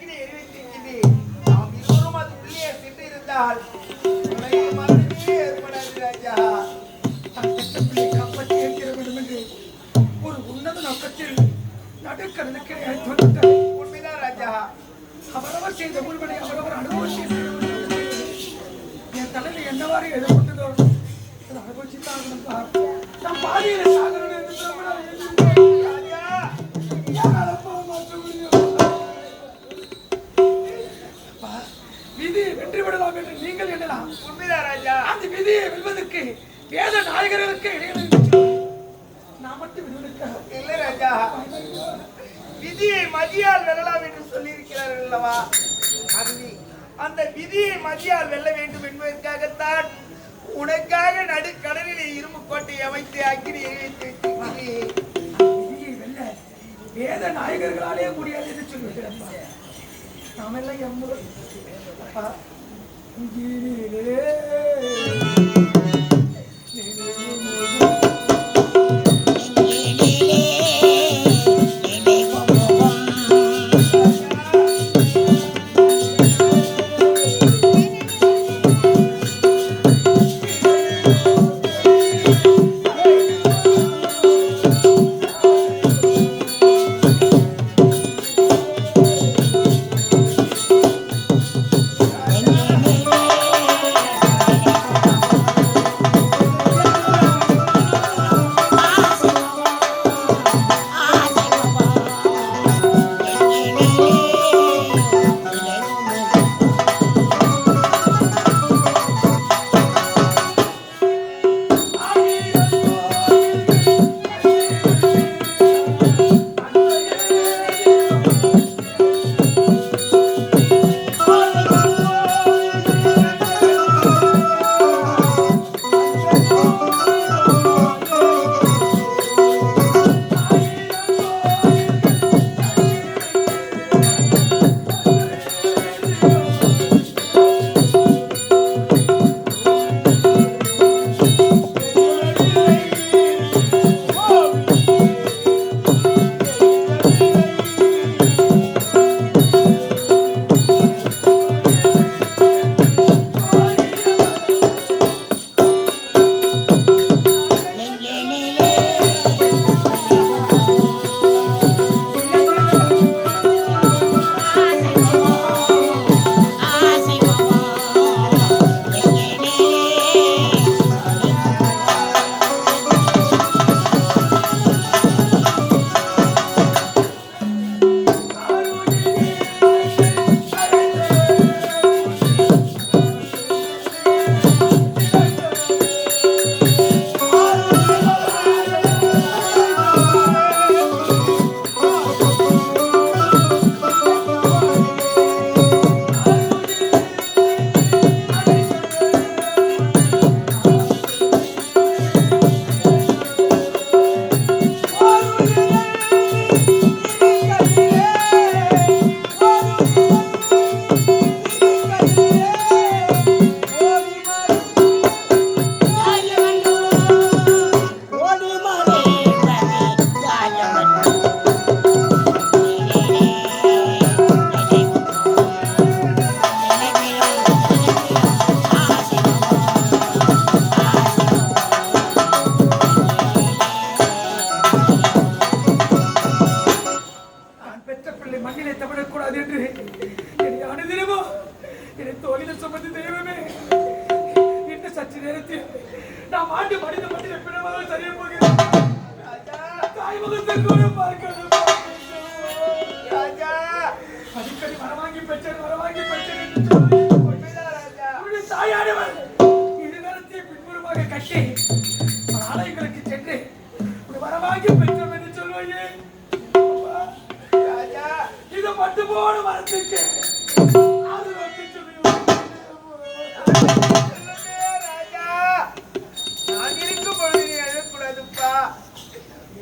அக்கினி எரிவித்திருக்கிறது. நாம் இருவரும் அது உள்ளே சென்று இருந்தால் உனக்கு மரணமே ஏற்படாது ராஜா. காப்பாற்றி ஏற்கிற வேண்டும் என்று ஒரு உன்னத நோக்கத்தில் நடுக்கடலுக்கு அழைத்து உண்மைதான் ராஜா. அவரவர் செய்த முழுவதை அவரவர் அனுபவிச்சு என் தலையில் என்னவாறு எதிர்கொண்டதோ அதை அனுபவிச்சுதான் நான் பாதியில் சாகரன் என்று விதியை வெற்றி விடலாம் என்று நீங்கள் எண்ணலாம். உண்மைதான் ராஜா. அந்த விதியை வெல்வதற்கு வேத நாயகர்களுக்கு இடையில நான் மட்டும் விடுவதற்காக இல்லை ராஜா. விதியை மதியால் வெல்லலாம் என்று சொல்லி இருக்கிறார்கள் அல்லவா? அந்த விதியை மதியால் வெல்ல வேண்டும் என்பதற்காகத்தான் உனக்காக நடுக்கடலிலே இரும்பு கோட்டை அமைத்து அக்கினி எரிவித்து விதியை வெல்ல வேத நாயகர்களாலே முடியாது என்று சொல்லுகிறேன். நாம எல்லாம் எம்முறை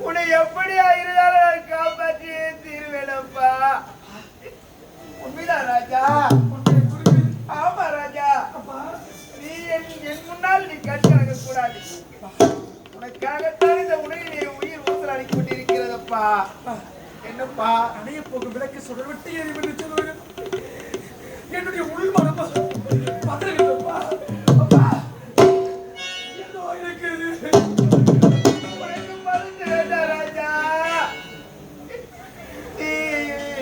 உன்னை எப்படியா இருந்தாலும் காப்பாற்றியே தீர்வேனப்பா. உண்மைதான் ராஜா. ஆமா ராஜா, நீ என் முன்னால் நீ கண்கலங்க கூடாது. உனக்காகத்தான் இந்த உலகிலே உயிர் ஊசலாடி கொண்டிருக்கிறதப்பா. என்னப்பா? அணைய போகும் விளக்கு சுடர்விட்டு எரியும் என்று சொல்லுவார்கள். என்னுடைய உள் மனம் பதறுகிறதப்பா. அப்பா ஏதோ எனக்கு உனக்கு மருந்து வேண்டாம் ராஜா. நீ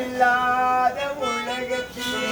இல்லாத உலகத்திலே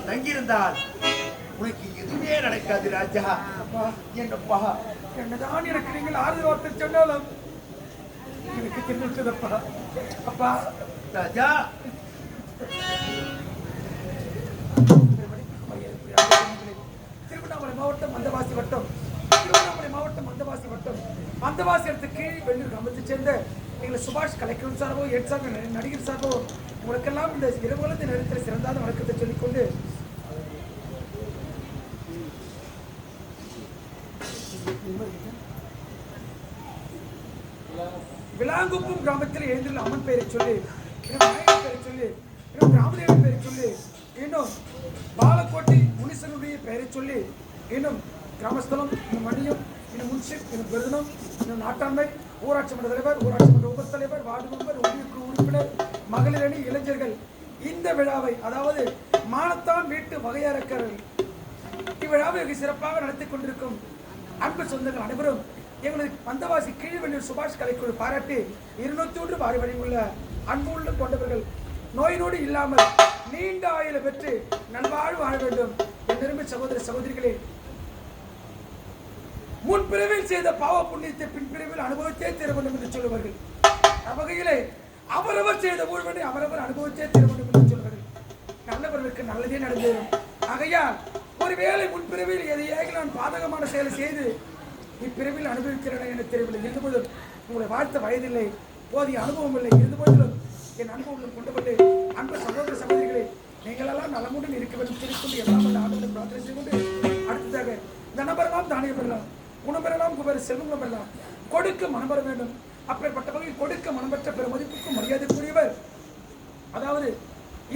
தங்கியிருந்தால் உனக்கு எதுவுமே நடக்காது ராஜா. என்னப்பா என்னதான் எனக்கு நீங்கள் ஆறுதல் வார்த்தை சொன்னாலும் எனக்கு தெரிஞ்சுட்டதப்பா. அப்பா ராஜா, திருவண்ணாமலை மாவட்டம் மந்தவாசி வட்டம், திருவண்ணாமலை மாவட்டம் மந்தவாசி வட்டம், மந்தவாசி இடத்துக்கு வெள்ளூர் கிராமத்தை சேர்ந்த எங்களை சுபாஷ் கலைக்கணும் சார்போ, எட் சார்போ, நடிகர் சார்போ உங்களுக்கெல்லாம் இந்த இரவுகளத்து நேரத்தில் சிறந்தாத வணக்கத்தை சொல்லிக்கொண்டு விளாங்குப்பம் கிராமத்தில் எழுந்துள்ள அம்மன் பெயரை சொல்லி நாயகன் பெயரை சொல்லி ராமதேவன் பெயரை சொல்லி இன்னும் பாலக்கோட்டை முனிசனுடைய பெயரை சொல்லி இன்னும் கிராமஸ்தலம் இன்னும் மணியம் இன்னும் முன்சிப் இன்னும் பெருதனம் இன்னும் நாட்டாண்மை ஊராட்சி மன்ற தலைவர் ஊராட்சி மன்ற உப தலைவர் வார்டு மெம்பர் ஒன்றியக்குழு உறுப்பினர் மகளிர் அணி இளைஞர்கள் இந்த விழாவை அதாவது மானத்தான் வீட்டு வகையறக்கர்கள் இவ்விழாவை வெகு சிறப்பாக நடத்தி கொண்டிருக்கும் அன்பு சொந்தங்கள் அனைவரும் எங்களது பந்தவாசி கீழ்வெண்ணூர் சுபாஷ் கலைக்குழு பாராட்டி 201 வாரி வழியுள்ள அன்பு உள்ள கொண்டவர்கள் நோய் நொடி இல்லாமல் நீண்ட ஆயுளை பெற்று நல்வாழ்வு வாழ வேண்டும் என் விரும்பி சகோதர சகோதரிகளே முன்பிறவில் செய்த பாவ புண்ணியத்தை பின்பிறவில் அனுபவித்தே தீர வேண்டும் என்று சொல்லுவார்கள் அவ்வகையிலே அவரவர் செய்த ஊழ்வனை அவரவர் அனுபவித்தே தீர வேண்டும் என்று சொல்வார்கள் நல்லவர்களுக்கு நல்லதே நடந்தேறும் ஆகையால் ஒருவேளை முன்பிறவில் எதையாக நான் பாதகமான செயலை செய்து இப்பிறவில் அனுபவிக்கிறேன் என தெரியவில்லை இருந்தபோதும் உங்களை வாழ்த்த வயதில்லை போதிய அனுபவம் இல்லை இருந்தபோதிலும் என் அனுபவம் கொண்டபட்டு அன்பு சகோதர சகோதரிகளை நீங்களெல்லாம் நலமுடன் இருக்க வேண்டும் சொல்லிக்கொண்டு எல்லாம் ஆண்டுகளை பிரார்த்தனை செய்து கொண்டு அடுத்ததாக தனபெறலாம் தானியம் பெறலாம் குணம் பெறலாம் குபேர செல்வம் பெறலாம் கொடுக்க மனம் பெற வேண்டும் அப்பேற்பட்ட வகையில் கொடுக்க மனம் பெற்ற பிற மதிப்புக்கும் மரியாதைக்குரியவர் அதாவது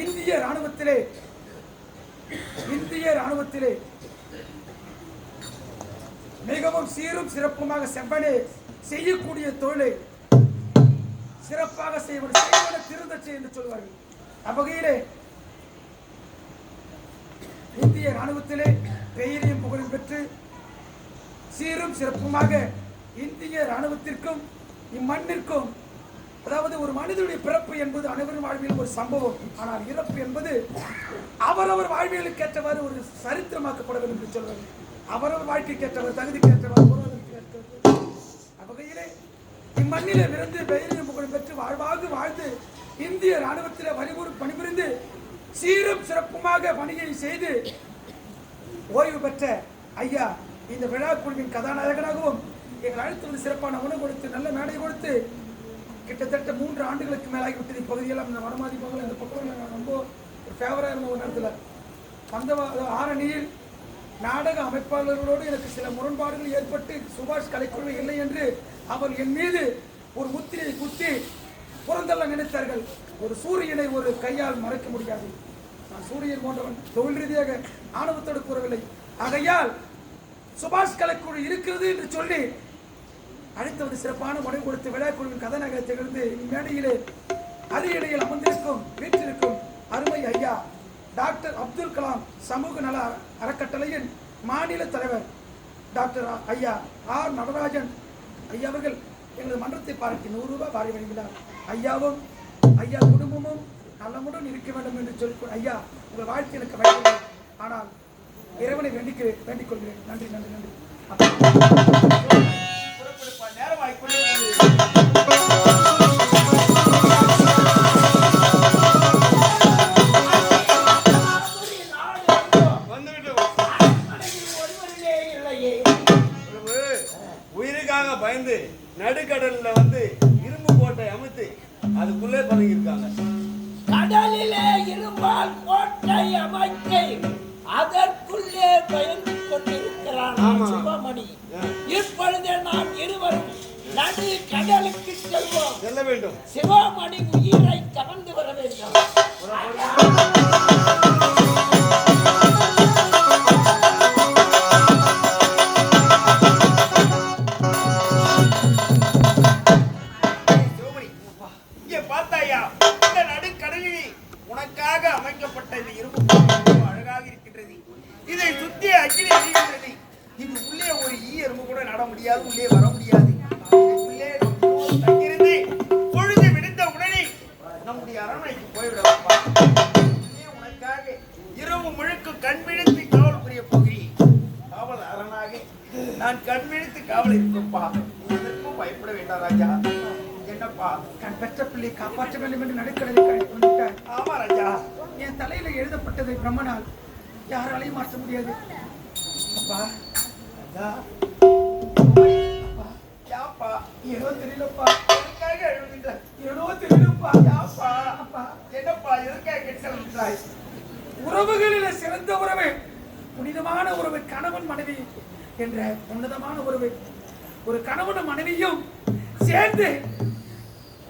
இந்திய ராணுவத்திலே மிகவும் சீரும் சிறப்புமாக செவ்வனே செய்யக்கூடிய தொழிலை சிறப்பாக செய்வன திருந்த என்று சொல்வார்கள் அவ்வகையிலே இந்திய ராணுவத்திலே பெயரையும் புகழும் பெற்று சீரும் சிறப்புமாக இந்திய ராணுவத்திற்கும் இம்மண்ணிற்கும் அதாவது ஒரு மனிதனுடைய பிறப்பு என்பது அனைவரும் வாழ்விலும் ஒரு சம்பவம் ஆனால் இறப்பு என்பது அவரவர் வாழ்வியலுக்கு ஏற்றவாறு ஒரு சரித்திரமாக்கப்பட வேண்டும் என்று சொல்வார்கள் அவரவர் வாழ்க்கைக்கு ஏற்றவர் தகுதிக்கு ஏற்றவர் அவ்வகையிலே இம்மண்ணிலே விருந்து பெயரையும் புகழும் பெற்று வாழ்வாக வாழ்ந்து இந்திய ராணுவத்திலே பணிபுரிந்து சீரும் சிறப்புமாக பணியை செய்து ஓய்வு பெற்ற ஐயா இந்த விழா குழுவின் கதாநாயகனாகவும் எங்கள் அழைத்து சிறப்பான உணவு கொடுத்து நல்ல மேடை கொடுத்து கிட்டத்தட்ட 3 ஆண்டுகளுக்கு மேலாகிவிட்டது இப்பகுதியெல்லாம் இந்த வடமாதி பகுதியில் இந்த பக்கம் ரொம்ப ஃபேவராக இருந்த ஒரு நேரத்தில் அந்த ஆரணியில் நாடக அமைப்பாளர்களோடு எனக்கு சில முரண்பாடுகள் ஏற்பட்டு சுபாஷ் கலைக்குழு இல்லை என்று அவர் என் மீது ஒரு முத்திரையை குத்தி புறந்தள்ள நினைத்தார்கள் ஒரு சூரியனை ஒரு கையால் மறைக்க முடியாது நான் சூரியன் போன்றவன் தொழில் ரீதியாக ஆணவத்தோடு கூறவில்லை ஆகையால் சுபாஷ் கலைக்குழு இருக்கிறது என்று சொல்லி அழைத்து வந்து சிறப்பான உணவு கொடுத்து விழாக்குழுவின் கதாநாயகத்தை திகழ்ந்து மேடையிலே அரியணையில் அமர்ந்திருக்கும் வீட்டிற்கும் அருமை ஐயா டாக்டர் அப்துல் கலாம் சமூக நல அறக்கட்டளையின் மாநில தலைவர் டாக்டர் ஐயா ஆர் நடராஜன் ஐயா அவர்கள் எங்களது மன்றத்தை பாராட்டி 100 ரூபாய் வாரி வழங்கினார் ஐயாவும் ஐயா குடும்பமும் நலமுடன் இருக்க வேண்டும் என்று சொல்லி ஐயா உங்கள் வாழ்க்கை எனக்கு வழங்க ஆனால் இறைவனை வேண்டிக் கொள்கிறேன் நன்றி நன்றி நன்றி உயிருக்காக பயந்து நடுக்கடல்ல வந்து இரும்பு கோட்டை அமைத்து அதுக்குள்ளே பதுங்கியிருக்காங்க. கடலிலே இரும்பால் கோட்டை அமைத்து அதற்குள்ளே பயந்து கொண்டிருக்கிறான் சிவமணி. இப்பொழுது நாம் இருவரும் நடு கடலுக்கு செல்ல வேண்டும். சிவமணி உயிரை கவர்ந்து வர வேண்டும். உனக்காக அமைக்கப்பட்ட இந்த இரும்பு அழகாக இருக்கின்றது. இதை சுத்தி அக்கினி எரிகின்றது. இது உள்ளே ஒரு எறும்பு கூட நட முடியாது, உள்ளே வர முடியாது. உள்ளே தங்கிருந்து பொழுது விடுத்த உடனே நம்முடைய அரண்மனைக்கு போய்விடலாம். உனக்காக இரவு முழுக்க கண் விழித்து காவல் புரிய போகிறேன். காவல் அரணாக நான் கண் விழித்து காவல் இருக்கப்பா. இதற்கும் பயப்பட வேண்டாம் ராஜா. என்னப்பா, கண் பெற்ற பிள்ளை காப்பாற்ற வேண்டும் என்று நடுக்கடலை கழித்துவிட்டார். ஆமா ராஜா, என் தலையில எழுதப்பட்டதை பிரம்மனால் யாராலையும் மாற்ற முடியாது. அப்பா ராஜா, அப்பா யாப்பா ஏதோ தெரியலப்பா. எனக்காக அழுகின்றாய்? ஏனோ தெரியலப்பா. யாப்பா? அப்பா, என்னப்பா எதுக்காக கெட்டல்கிறாய்? உறவுகளிலே சிறந்த உறவு, புனிதமான உறவு, கணவன் மனைவி என்ற உன்னதமான உறவு. ஒரு கணவனும் மனைவியும் சேர்ந்து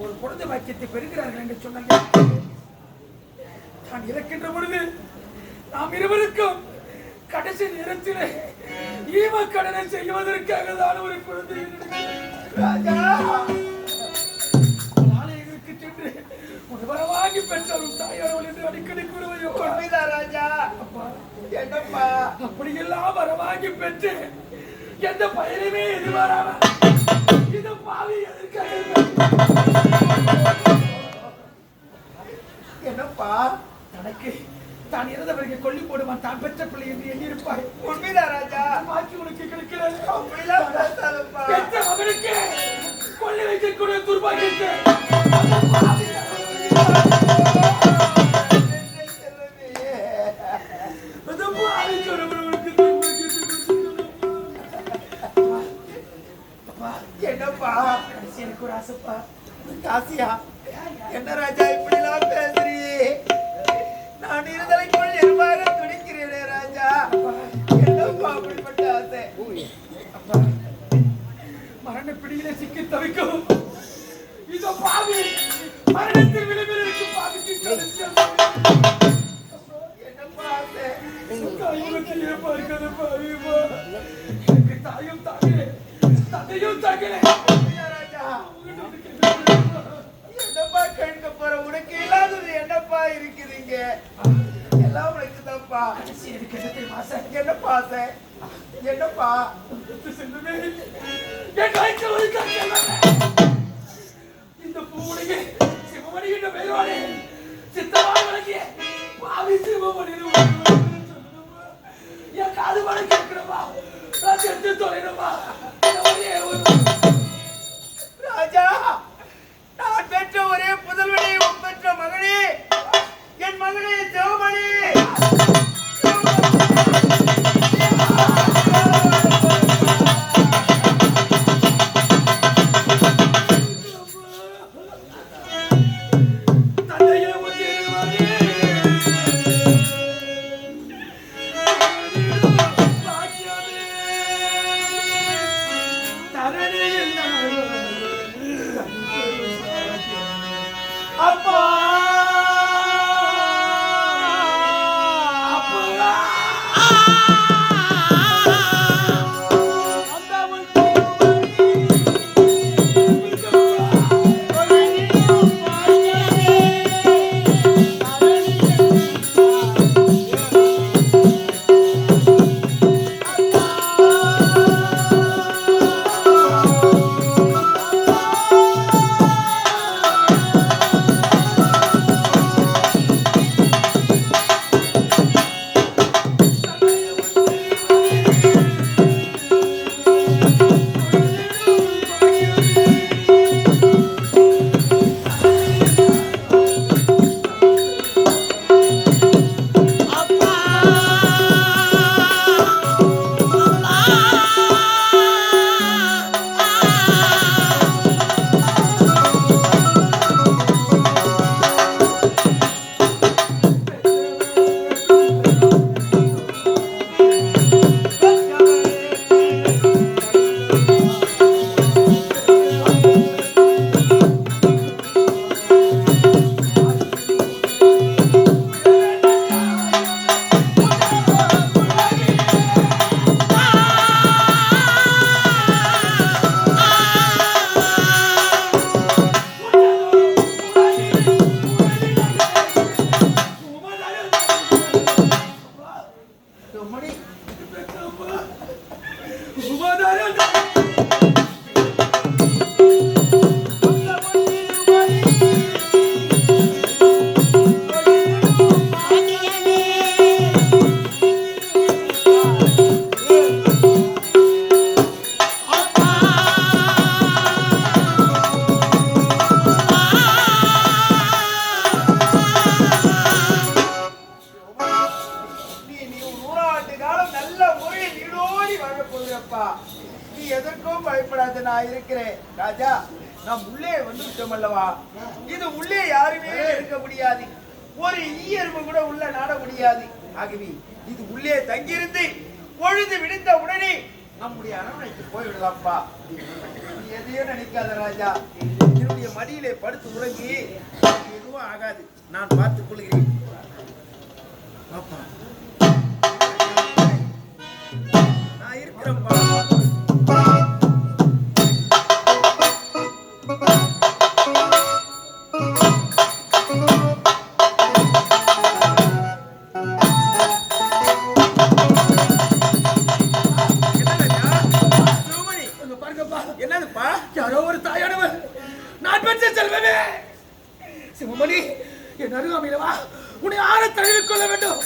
ஒரு குழந்தை வாக்கியத்தை பெறுகிறார்கள் என்று சொன்னார்கள். நான் இறக்கின்ற பொழுது நாம் இருவருக்கும் கடைசி நேரத்தில் ஈம கடனை செய்வதற்காக தான் ஒரு குழந்தை ராஜா, ஆலயங்களுக்கு சென்று ஒரு வரவாகி பெற்றாலும் தாயாரவள் என்று அடிக்கடி கூறுவையோ. உண்மைதான் ராஜா. அப்பா, என்னப்பா? அப்படியெல்லாம் வரவாங்கி பெற்று எந்த பயனுமே எதிர்பாராம இந்த பாவி எதற்காக? என்னப்பா? தனக்கு தான் இறந்தவர்களை கொல்லி போடுவான் தான் பெற்ற பிள்ளை என்று எண்ணியிருப்பாய். உண்மைதான் ராஜா. பாக்கி உனக்கு கிடைக்கிறது. அப்படிலாம் பேசாதப்பா. பெற்ற மகனுக்கு கொல்லி வைக்கக்கூடிய துர்பாகியத்தை அந்த பாவி என்னை செல்வமே. அந்த பாவி சொன்னவர்களுக்கு துர்பாகியத்தை கொடுத்து. அப்பா, என்னப்பா? கடைசி எனக்கு ஒரு ஆசைப்பா. காசியா, என்ன ராஜா இப்படிலாம் பேசுறியே? நான் இருதலைக்குள் எருமாக துடிக்கிறேனே ராஜா. என்னப்பா அப்படிப்பட்ட ஆசை? அப்பா, மரண பிடியிலே சிக்கி தவிக்கும் இந்த பாவி மரணத்தில் விளிம்பில் இருக்கும் பாவிக்கு கடைசி என்னப்பா ஆசை? தாயுக்கு ஏப்பா இருக்கிறது பாவிப்பா. எனக்கு தாயும் தாங்களே, தந்தையும் தாங்களே. என்ன ராஜா? என்னப்பா கேட்க போற? உனக்கு இல்லாதது என்னப்பா இருக்குதுங்க? எல்லாம் உனக்கு தப்பா. கடைசி எனக்கு என்ன தெரியுமா ஆசை? என்னப்பா ஆசை? என்னப்பா? செல்வமே, என் வயிற்றில் ஒரு கற்கள். இந்த பூவுடைய சிவமணி என்ற பெயரோடு சித்தமாக விளங்கிய பாவி சிவமணி என் காது மணி கேட்கணுமா? நான் செத்து தொலைணுமா? ஒரே ஒரு ராஜா, நான் பெற்ற ஒரே புதல்வனே, உன் பெற்ற மகனே, என் மகனே சிவமணி. தந்தையே உயிர்வானே, பாக்கியமே, தரணியில் அப்பா, அப்பா, சிவமணி, நீ 100 ஆண்டு காலம் நல்ல முறையில் நீடோடி வாழ போகிறப்பா. நீ எதற்கும் பயப்படாத, நான் இருக்கிறேன். ராஜா, நாம் உள்ளே வந்து விட்டோம் அல்லவா? இது உள்ளே யாருமே இருக்க முடியாது. ஒரு ஈயர்வு கூட உள்ள நாட முடியாது. ஆகவே இது உள்ளே தங்கியிருந்து பொழுது விடுத்த உடனே நம்முடைய அரண்மனைக்கு போய்விடலாம்ப்பா. எதையும் நினைக்காத ராஜா, என்னுடைய மடியிலே படுத்து உறங்கி எதுவும் ஆகாது. நான் பார்த்துக் கொள்கிறேன். பாப்பா, நான் இருக்கிறேன்ப்பா. என்னதுப்பா? யாரோ ஒரு தாயானவர் நான் பெற்ற செல்வமே சிவமணி, என் அருகாமையிலவா உன்னை ஆற தழுவிக் கொள்ள வேண்டும்.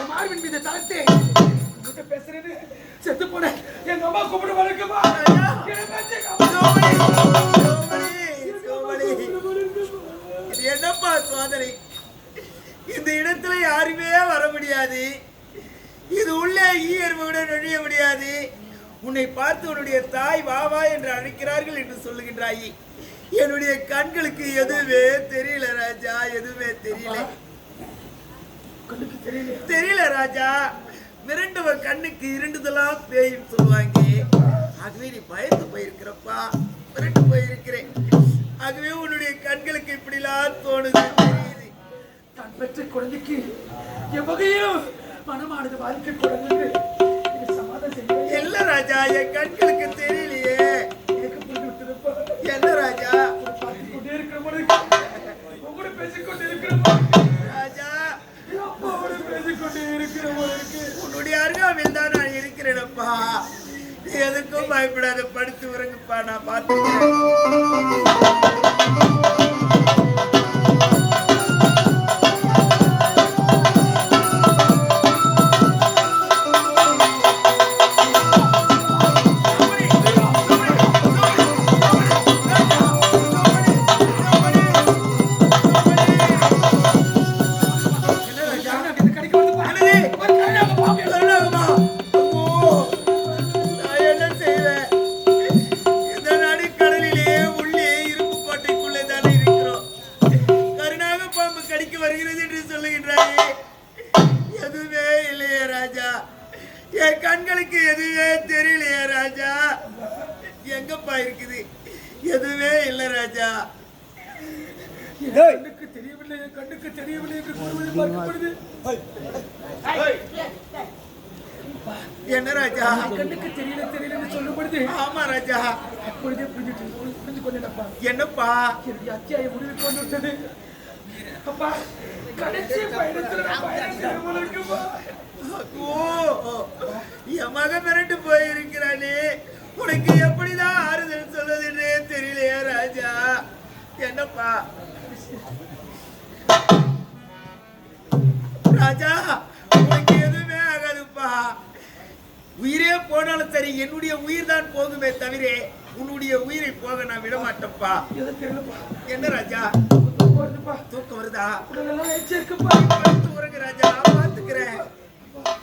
மார்பின் மீது தளர்த்தே உங்ககிட்ட பேசுறது செத்து போன எங்க அம்மா கூப்பிட்டு வரைக்குமா? இது என்னப்பா சோதனை? இந்த இடத்துல யாருமே வர முடியாது. இது உள்ளே ஈயர்வுடன் நுழைய முடியாது. உன்னை பார்த்து உன்னுடைய தாய் வாவா என்று அழைக்கிறார்கள் என்று சொல்லுகின்றாய். என்னுடைய கண்களுக்கு எதுவுமே தெரியல ராஜா, எதுவுமே தெரியல ராஜா. மிரண்டவர் கண்ணுக்கு இருண்டுதெல்லாம் பேயும் சொல்லுவாங்க. ஆகவே நீ பயந்து போயிருக்கிறப்பா, மிரண்டு போயிருக்கிறேன். ஆகவே உன்னுடைய கண்களுக்கு இப்படிலாம் தோணுது, தெரியுது. தான் பெற்ற குழந்தைக்கு எவ்வகையிலும் மனமானது வாழ்க்கை குழந்தை இல்ல ராஜா, என் கண்களுக்கு தெரியலையே. என்ன ராஜா? ராஜா, உன்னுடைய அருகாமையில் தான் நான் இருக்கிறேனப்பா. எதுக்கும் பயப்படாத, படுத்து உறங்குப்பா, நான் பார்த்துக்கிறேன். என் கண்களுக்கு எதுவே தெரியலையே ராஜா. எங்கப்பா இருக்குது? எதுவே இல்ல ராஜா. கண்ணுக்கு தெரியவில்லை, கண்ணுக்கு தெரியவில்லை என்று கூறுவது பார்க்கப்படுது. என்ன ராஜா? கண்ணுக்கு தெரியல தெரியலன்னு சொல்லப்படுது. ஆமா ராஜா. அப்பொழுதே புரிஞ்சு கொண்டேனப்பா. என்னப்பா? என்னுடைய அத்தியாயம் முடிவுக்கு வந்து விட்டது. அப்பா, கடைசி பயணத்துல என் மகன் மிரண்டு போயிருக்கிறானே, உனக்கு எப்படிதான் ஆறுதல் சொல்வதுன்னே தெரியலையா ராஜா? என்னப்பா ராஜா, உனக்கு எதுவுமே ஆகாதுப்பா. உயிரே போனாலும் சரி, என்னுடைய உயிர் தான் போகுமே தவிர உன்னுடைய உயிரை போக நான் விட மாட்டேன்ப்பா. என்ன ராஜா? தூக்கம் வருதா? படுத்து உறங்கு ராஜா, நான் பார்த்துக்கிறேன்.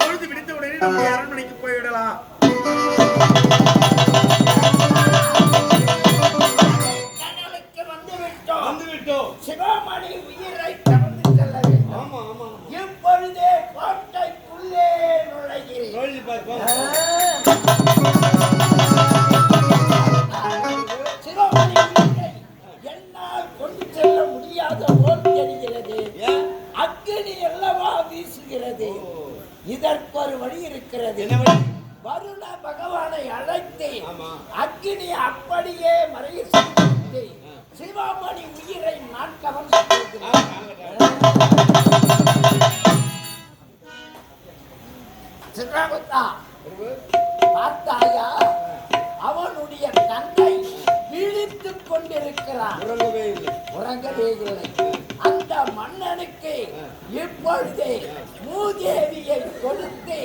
பொழுது விடுத்த உடனே நம்ம அரண்மனைக்கு போய்விடலாம். வந்துவிட்டோம். சிவமணி உயிரை கடந்து செல்ல வேண்டும். இப்பொழுதே கோட்டைக்குள்ளே நுழைகிறேன். சிவமணி உயிரை என்னால் கொண்டு செல்ல முடியாத போல் தெரிகிறது. அக்கினி அல்லவா வீசுகிறது. இதற்கு ஒரு வழி இருக்கிறது. வருண பகவானை அழைத்து அக்கினி அப்படியே மறைய செய்து சிவமணி உயிரை நான் கவர்ந்து சித்ராகுப்தா, பார்த்தாயா? அவனுடைய தந்தை விழித்துக் கொண்டிருக்கிறான், உறங்கவே இல்லை. அந்த மன்னனுக்கு இப்பொழுதே மூதேவியை கொடுத்து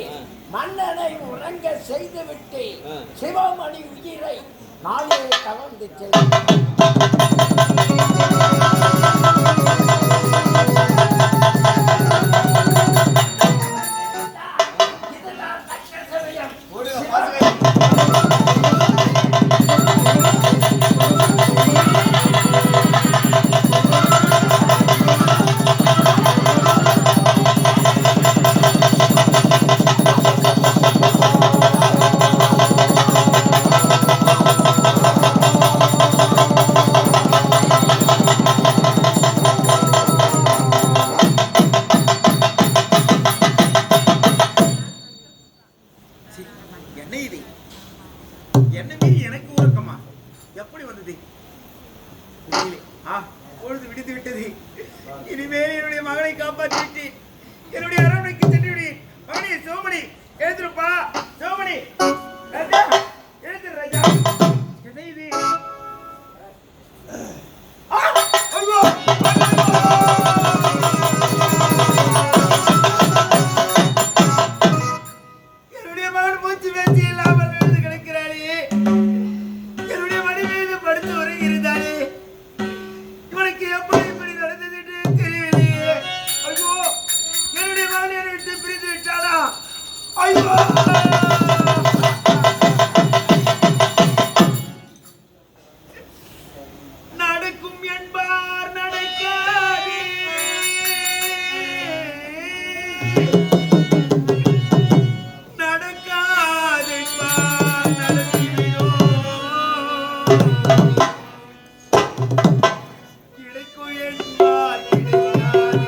மன்னனை உறங்க செய்துவிட்டு சிவமணி உயிரை நாளே கவர்ந்து செல்லும். இதெல்லாம் தக்க சமயம். நடக்கும் என்பார் நடக்காது, நடக்காதென்பார் நடத்திவிடும், கிடைக்கும் என்பார் கிடைக்காதென்பார்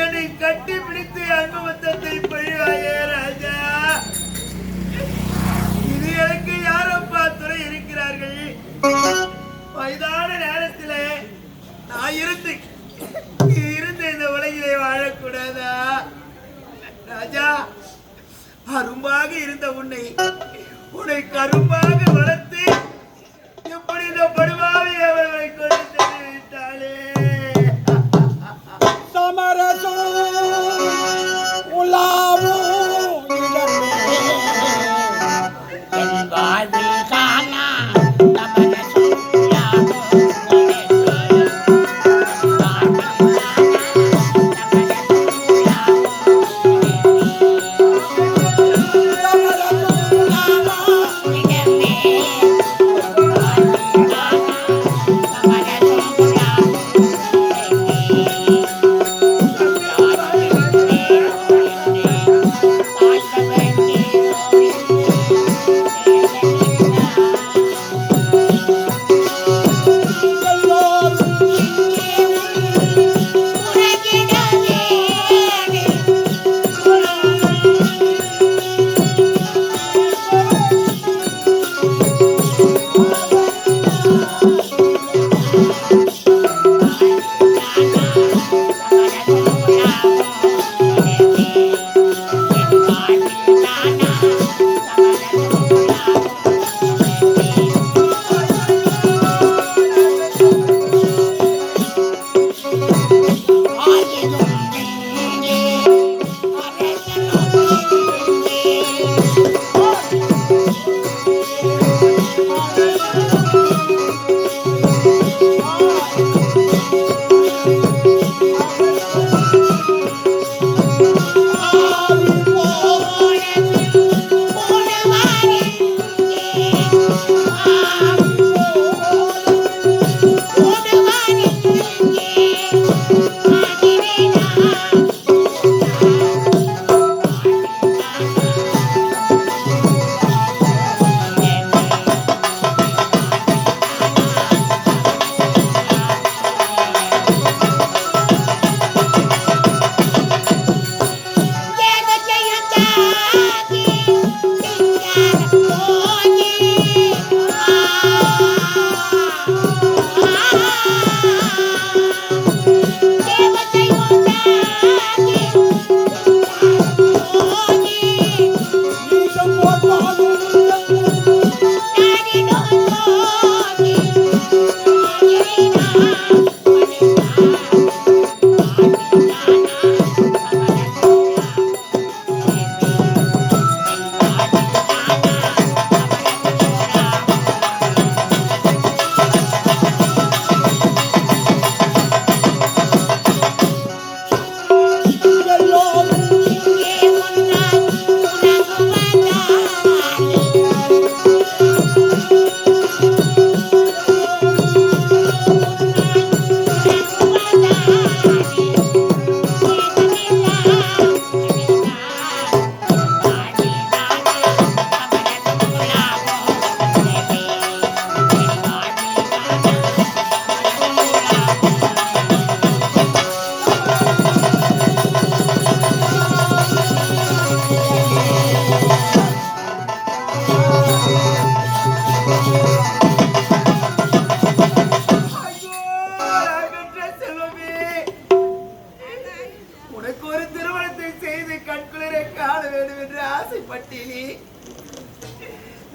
என்னை கட்டி பிடித்து அனுபவத்தை பழிவாயே ராஜா. இது எனக்கு யாரப்பா துறை இருக்கிறார்கள்? வயதான நேரத்தில் நான் இருந்த இந்த உலகிலே வாழக்கூடாதா ராஜா? அரும்பாக இருந்த உன்னை கரும்பாக வளர்த்து எப்படி இந்த படுவாவை அவர்களை கொண்டு சென்று விட்டாளே.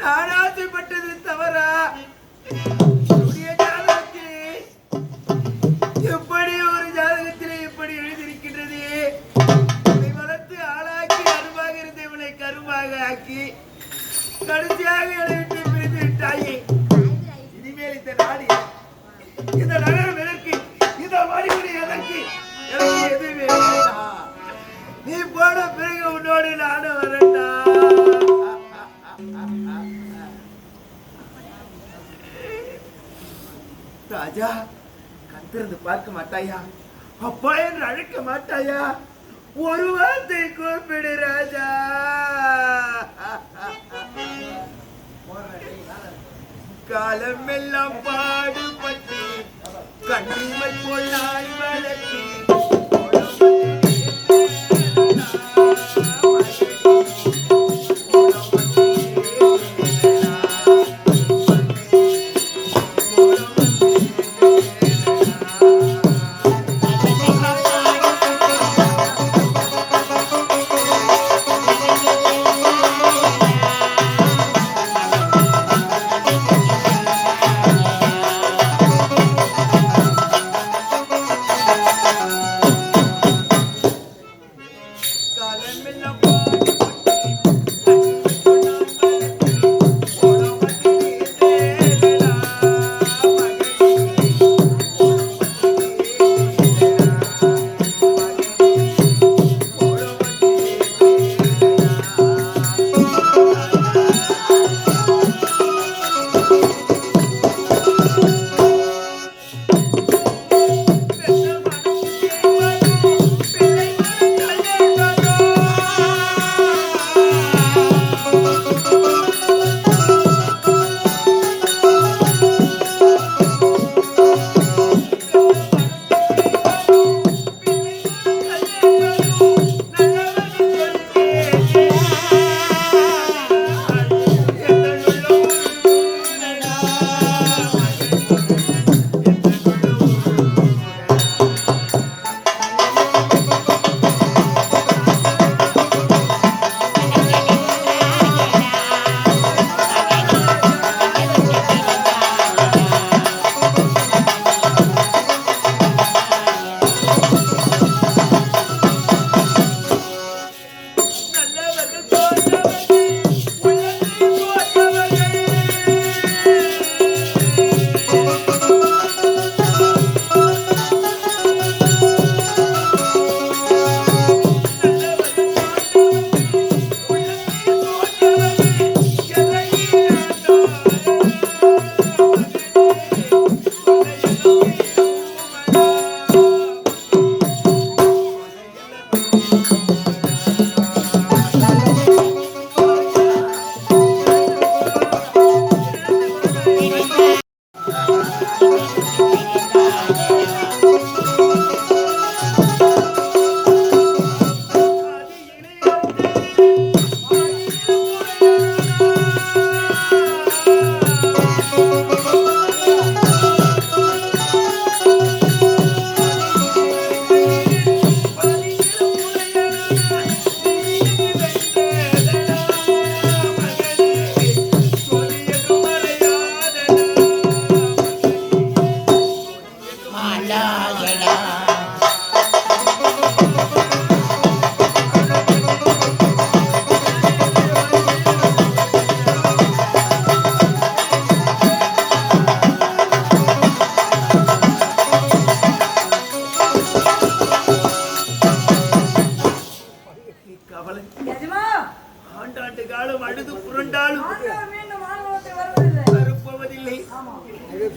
நான் ஆசைப்பட்டது தவறா? என்னுடைய ஜாதகத்திலே எப்படி ஒரு ஜாதகத்திலே எப்படி எழுதியிருக்கின்றது? உன்னை வளர்த்து ஆளாக்கி அருவாக இருந்த இவனை கருவாக ஆக்கி கடைசியாக என்னை விட்டு பிரிந்து விட்டாயே. இனிமேல் இந்த நாடு, இந்த நகரம் எதற்கு? இந்த மணிமணி எதற்கு? எனக்கு எதுவுமே வேண்டாம். நீ போன பிறகு உன்னோடு நானும் வரேன்டா. ராஜா, கத்திருந்து பார்க்க மாட்டாயா? அப்பா என்று அழைக்க மாட்டாயா? ஒரு வார்த்தை கூப்பிடு ராஜா. காலம் எல்லாம் பாடுபட்டு கண்ணிமை போல் நாள் வளர்த்து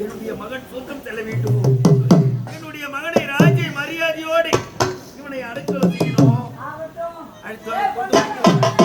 என்னுடைய மகன் சொந்தம் செல்ல வேண்டும். என்னுடைய மகனை ராஜ்ய மரியாதையோடு இவனை அடக்கம் செய்யணும். அடுத்து